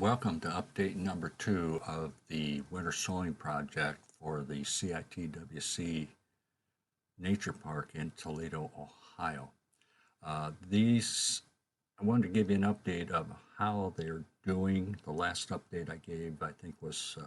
Welcome to update number 2 of the winter sowing project for the CITWC Nature Park in Toledo, Ohio. I wanted to give you an update of how they're doing. The last update I gave, I think, was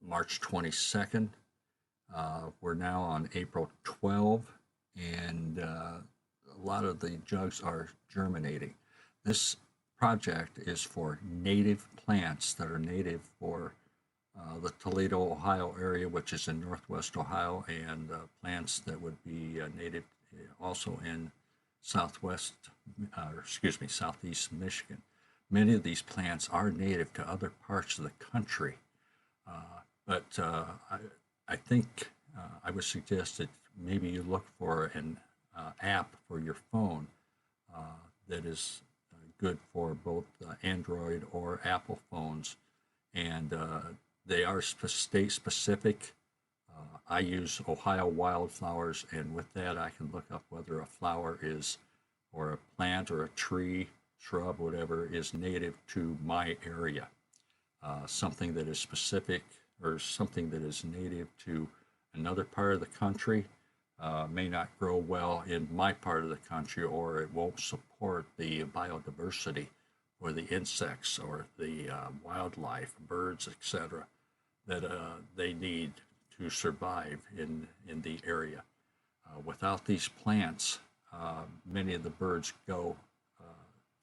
March 22nd. We're now on April 12, and a lot of the jugs are germinating. This project is for native plants that are native for the Toledo, Ohio area, which is in northwest Ohio, and plants that would be native also in southeast Michigan. Many of these plants are native to other parts of the country, but I think I would suggest that maybe you look for an app for your phone that is good for both Android or Apple phones, and they are state specific. I use Ohio wildflowers, and with that I can look up whether a flower is, or a plant or a tree, shrub, whatever, is native to my area. Something that is specific or something that is native to another part of the country may not grow well in my part of the country, or it won't support the biodiversity or the insects or the wildlife, birds, etc., that they need to survive in the area. Without these plants, many of the birds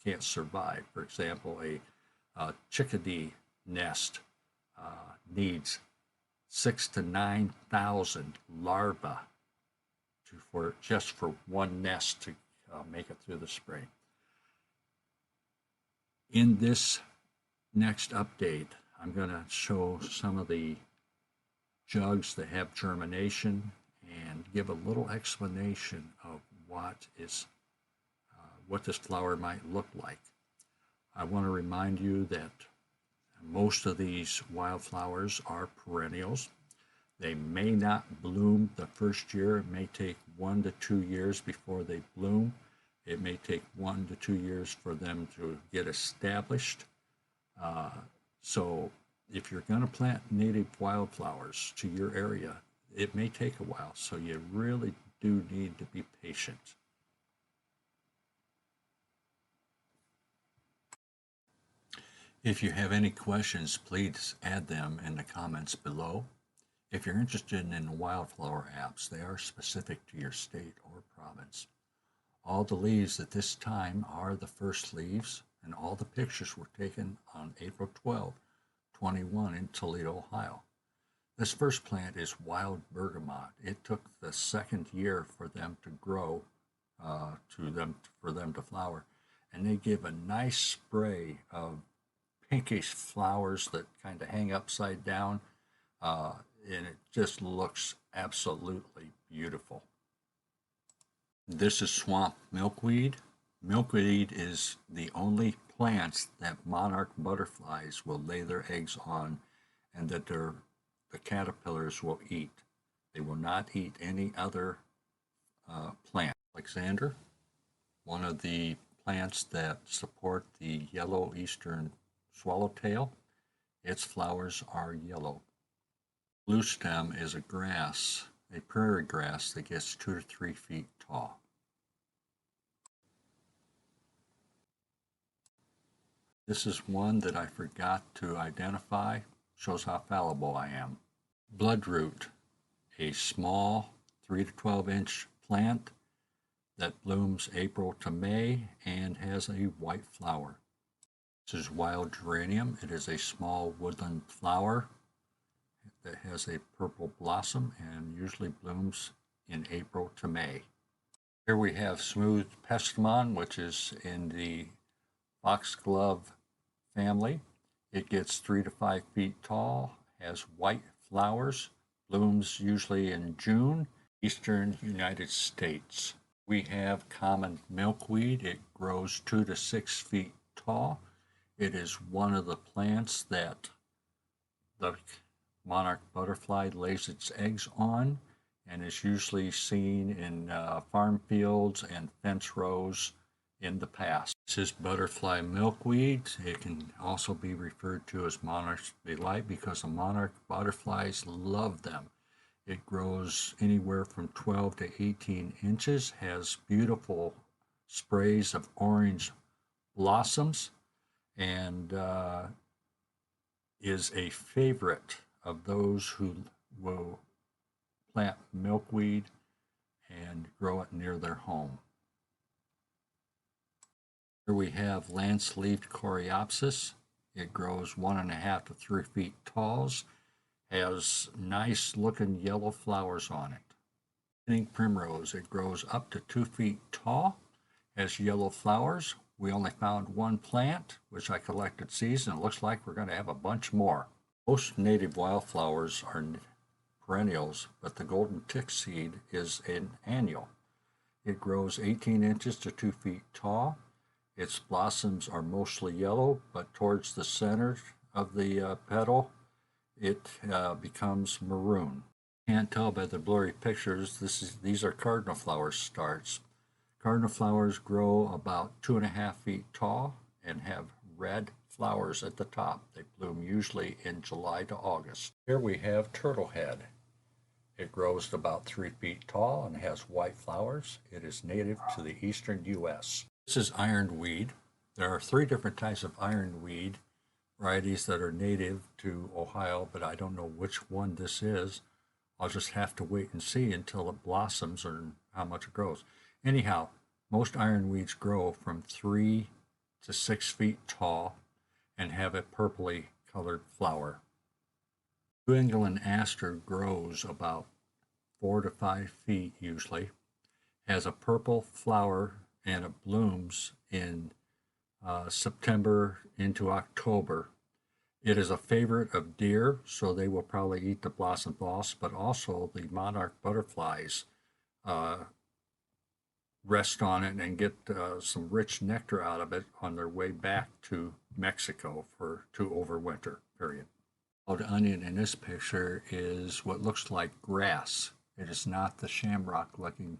can't survive. For example, a chickadee nest needs 6,000 to 9,000 larvae just for one nest to make it through the spring. In this next update, I'm going to show some of the jugs that have germination and give a little explanation of what this flower might look like. I want to remind you that most of these wildflowers are perennials. They may not bloom the first year. It may take 1 to 2 years before they bloom. It may take 1 to 2 years for them to get established. So if you're going to plant native wildflowers to your area, it may take a while. So you really do need to be patient. If you have any questions, please add them in the comments below. If you're interested in wildflower apps, they are specific to your state or province. All the leaves at this time are the first leaves, and all the pictures were taken on April 12, 21 in Toledo, Ohio. This first plant is wild bergamot. It took the second year for them to grow, for them to flower, and they give a nice spray of pinkish flowers that kind of hang upside down. And it just looks absolutely beautiful. This is swamp milkweed. Milkweed is the only plant that monarch butterflies will lay their eggs on, and that the caterpillars will eat. They will not eat any other plant. Alexander, one of the plants that support the yellow eastern swallowtail, its flowers are yellow. Blue stem is a grass, a prairie grass that gets 2 to 3 feet tall. This is one that I forgot to identify, shows how fallible I am. Bloodroot, a small 3 to 12 inch plant that blooms April to May and has a white flower. This is wild geranium. It is a small woodland flower that has a purple blossom and usually blooms in April to May. Here we have smooth pestamon, which is in the foxglove family. It gets 3 to 5 feet tall, has white flowers, blooms usually in June, eastern United States. We have common milkweed. It grows 2 to 6 feet tall. It is one of the plants that the monarch butterfly lays its eggs on, and is usually seen in farm fields and fence rows in the past. This is butterfly milkweed. It can also be referred to as monarch's delight because the monarch butterflies love them. It grows anywhere from 12 to 18 inches, has beautiful sprays of orange blossoms, and is a favorite of those who will plant milkweed and grow it near their home. Here we have lance-leaved coreopsis. It grows 1.5 to 3 feet tall, has nice looking yellow flowers on it. Pink primrose, it grows up to 2 feet tall, has yellow flowers. We only found one plant, which I collected seeds, and it looks like we're going to have a bunch more. Most native wildflowers are perennials, but the golden tick seed is an annual. It grows 18 inches to 2 feet tall. Its blossoms are mostly yellow, but towards the center of the petal, it becomes maroon. Can't tell by the blurry pictures, these are cardinal flower starts. Cardinal flowers grow about 2.5 feet tall and have red flowers at the top. They bloom usually in July to August. Here we have turtlehead. It grows to about 3 feet tall and has white flowers. It is native to the eastern U.S. This is ironweed. There are 3 different types of ironweed varieties that are native to Ohio, but I don't know which one this is. I'll just have to wait and see until it blossoms or how much it grows. Anyhow, most ironweeds grow from 3 to 6 feet tall and have a purpley colored flower. New England aster grows about 4 to 5 feet usually, has a purple flower, and it blooms in September into October. It is a favorite of deer, so they will probably eat the blossom moss, but also the monarch butterflies rest on it and get some rich nectar out of it on their way back to Mexico to overwinter, period. The onion in this picture is what looks like grass. It is not the shamrock-looking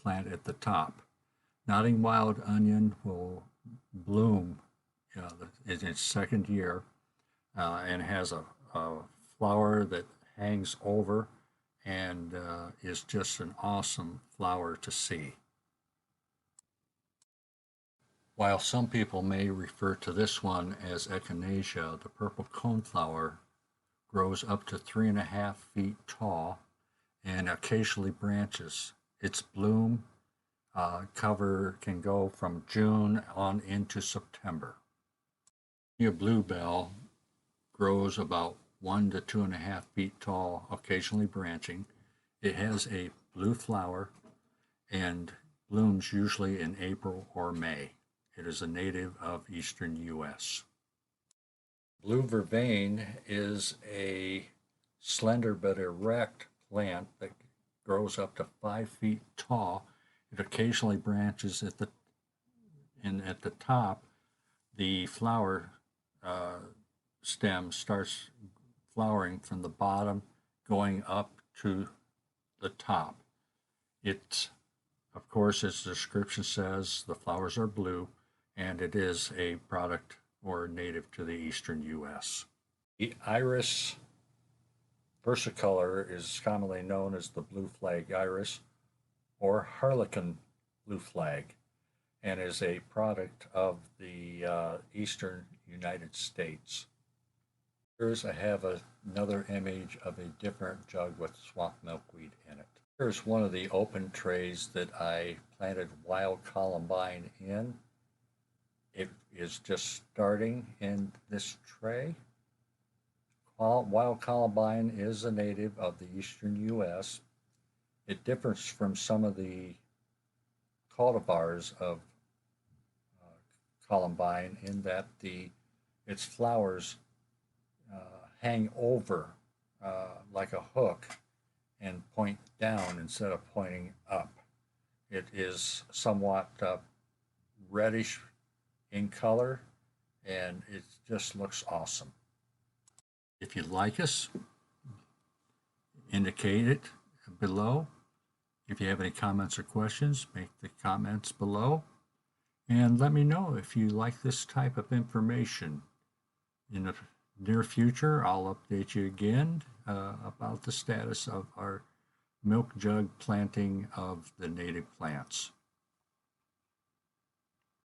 plant at the top. Nodding wild onion will bloom in its second year and has a flower that hangs over and is just an awesome flower to see. While some people may refer to this one as echinacea, the purple coneflower grows up to 3.5 feet tall and occasionally branches. Its bloom cover can go from June on into September. A bluebell grows about 1 to 2.5 feet tall, occasionally branching. It has a blue flower and blooms usually in April or May. It is a native of eastern U.S. Blue vervain is a slender but erect plant that grows up to 5 feet tall. It occasionally branches at the top. The flower stem starts flowering from the bottom going up to the top. It, of course, as the description says, the flowers are blue, and it is a product or native to the eastern U.S. The iris versicolor is commonly known as the blue flag iris or harlequin blue flag, and is a product of the eastern United States. Here's I have another image of a different jug with swamp milkweed in it. Here's one of the open trays that I planted wild columbine in. It is just starting in this tray. Wild columbine is a native of the eastern U.S. It differs from some of the cultivars of columbine in that its flowers hang over like a hook and point down instead of pointing up. It is somewhat reddish in color, and it just looks awesome. If you like us, indicate it below. If you have any comments or questions, make the comments below. And let me know if you like this type of information. In the near future, I'll update you again about the status of our milk jug planting of the native plants.